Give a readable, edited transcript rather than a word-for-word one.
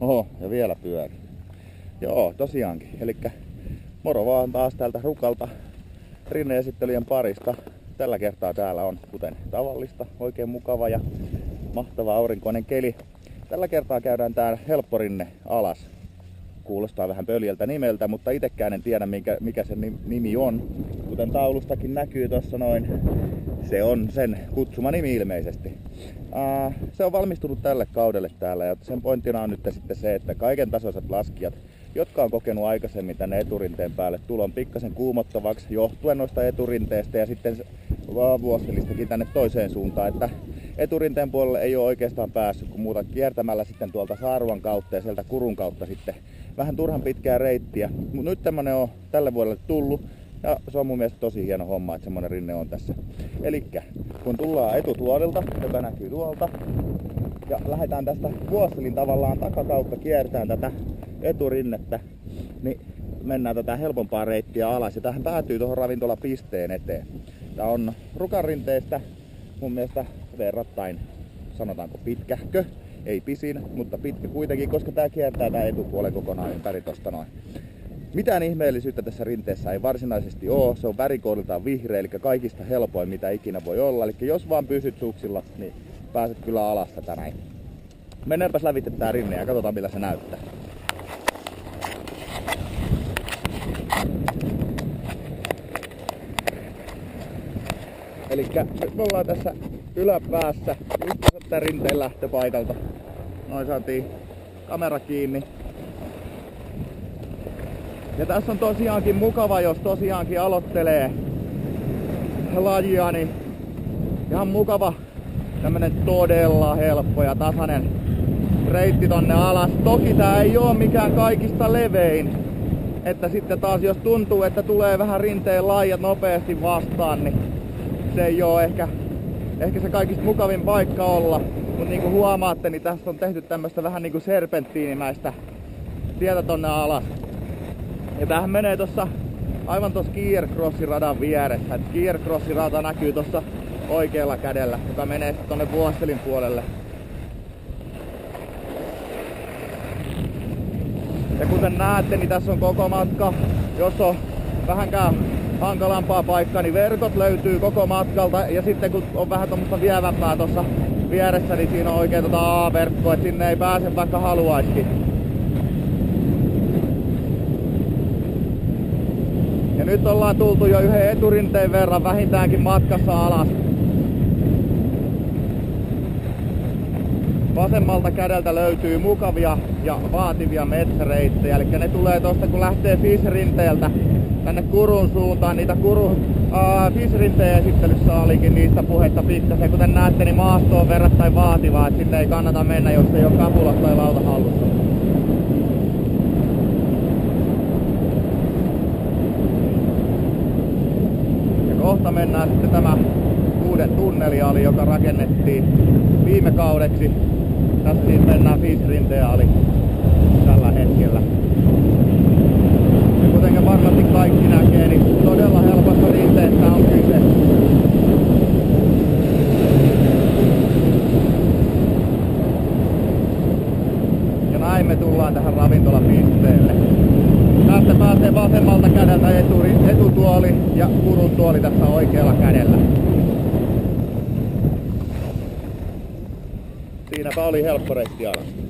Oho, ja vielä pyöri. Joo, tosiaankin. Elikkä moro vaan taas täältä Rukalta rinneesittelyjen parista. Tällä kertaa täällä on, kuten tavallista, oikein mukava ja mahtava aurinkoinen keli. Tällä kertaa käydään tää helppo rinne alas. Kuulostaa vähän pöljältä nimeltä, mutta itekään en tiedä mikä se nimi on. Kuten taulustakin näkyy tuossa noin, se on sen kutsuma nimi ilmeisesti. Se on valmistunut tälle kaudelle täällä ja sen pointtina on nyt sitten se, että kaiken tasoiset laskijat, jotka on kokenut aikaisemmin tänne eturinteen päälle tulon pikkasen kuumottavaksi johtuen noista eturinteistä ja sitten vuostelistakin tänne toiseen suuntaan, että eturinteen puolelle ei ole oikeastaan päässyt kuin muuta kiertämällä sitten tuolta Saaruan kautta ja sieltä Kurun kautta sitten vähän turhan pitkää reittiä. Mutta nyt tämmönen on tälle vuodelle tullut ja se on mun mielestä tosi hieno homma, että semmonen rinne on tässä. Elikkä kun tullaan etutuolilta, joka näkyy tuolta, ja lähdetään tästä vuostelin tavallaan takakautta kiertämään tätä eturinnettä, niin mennään tätä helpompaa reittiä alas ja tähän päätyy tuohon ravintolapisteen eteen. Tää on Rukan rinteestä mun mielestä verrattain, sanotaanko pitkähkö, ei pisin, mutta pitkä kuitenkin, koska tää kiertää tää etupuolen kokonaan ympäri tosta noin. Mitään ihmeellisyyttä tässä rinteessä ei varsinaisesti oo, se on värikoodiltaan vihreä, eli kaikista helpoin mitä ikinä voi olla. Eli jos vaan pysyt suksilla, niin pääset kyllä alas tätä näin. Mennäänpäs lävitse tää rinne ja katsotaan millä se näyttää. Elikkä nyt me ollaan tässä yläpäässä, just tän rinteen lähtöpaikalta. Noin saatiin kamera kiinni. Ja tässä on tosiaankin mukava, jos tosiaankin aloittelee lajia, niin ihan mukava tämmönen todella helppo ja tasainen reitti tonne alas. Toki tää ei oo mikään kaikista levein, että sitten taas jos tuntuu, että tulee vähän rinteen laajat nopeasti vastaan, niin se ei oo ehkä se kaikista mukavin paikka olla. Mut niinku huomaatte, niin tässä on tehty tämmöstä vähän niinku serpenttiinimäistä tietä tonne alas. Ja tämähän menee tossa aivan tossa Kierkrossin radan vieressä. Kierkrossin rata näkyy tossa oikealla kädellä, joka menee sitten tonne Vuostelin puolelle. Ja kuten näette, niin tässä on koko matka. Jos on vähänkään hankalampaa paikkaa, niin verkot löytyy koko matkalta. Ja sitten kun on vähän tommoista vievämpää tossa vieressä, niin siinä on oikein A-verkkoa, että sinne ei pääse vaikka haluaisikin. Ja nyt ollaan tultu jo yhden eturinteen verran vähintäänkin matkassa alas. Vasemmalta kädeltä löytyy mukavia ja vaativia metsäreittejä. Eli ne tulee tosta kun lähtee FIS-rinteeltä tänne Kurun suuntaan. Niitä Kurun FIS-rinteen esittelyssä olikin niistä puheista pikkasen. Kuten näette, niin maasto on verrattain vaativaa, että sinne ei kannata mennä, jos ei ole kapulat tai lauta hallussa. Kohta mennään sitten tämä uuden tunneliali, joka rakennettiin viime kaudeksi. Tässä siis mennään FIS-rinteali tällä hetkellä. Ja kuten varmasti kaikki näkee, niin todella helposta rinteestä on kyse. Ja näin me tullaan tähän ravintolapisteelle. Tästä pääsee vasemmalta kädeltä etutuoli ja Kurun tuoli tässä oikealla kädellä. Siinäpä oli helppo reitti alas.